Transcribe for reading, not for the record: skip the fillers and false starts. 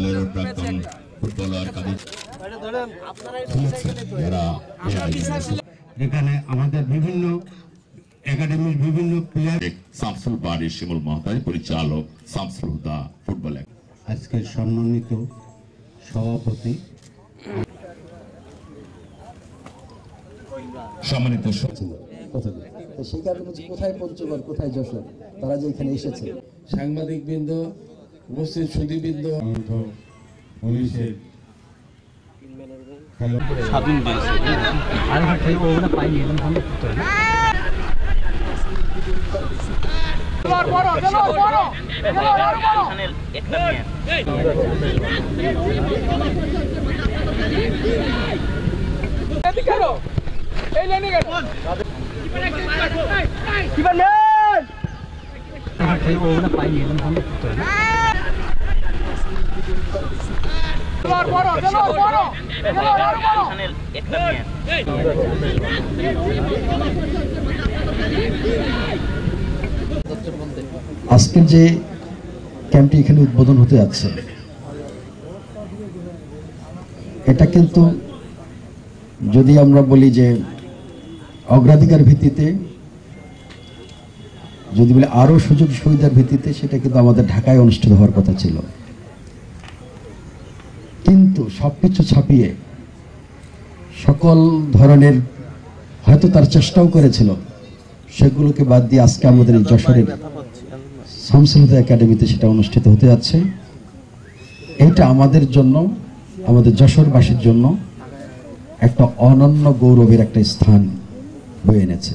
বিদ্যালয়ের প্রাক্তন ফুটবলার এখানে আমাদের বিভিন্ন একাডেমির বিভিন্ন প্লেয়ার শামসুল বাড়ি শিমুল মহতাজ পরিচালক শামসুল হুদা ফুটবল আজকে সম্মানিত সভাপতি সম্মানিত সেই কারণে কোথায় পঞ্চগড় কোথায় যশোর তারা যে এখানে এসেছে সাংবাদিক বৃন্দ উপস্থিত সুধীবৃন্দ পুলিশের আজকের যে ক্যাম্পটি এখানে উদ্বোধন হতে যাচ্ছে এটা কিন্তু যদি আমরা বলি যে অগ্রাধিকার ভিত্তিতে যদি বলি আরো সুযোগ সুবিধার ভিত্তিতে সেটা কিন্তু আমাদের ঢাকায় অনুষ্ঠিত হওয়ার কথা ছিল, কিন্তু সবকিছু ছাপিয়ে সকল ধরনের হয়তো তার চেষ্টাও করেছিল, সেগুলোকে বাদ দিয়ে আজকে আমাদের এই যশোরের শামসুল হুদা একাডেমিতে সেটা অনুষ্ঠিত হতে যাচ্ছে। এইটা আমাদের জন্য, আমাদের যশোরবাসীর জন্য একটা অনন্য গৌরবের একটা স্থান বয়ে এনেছে।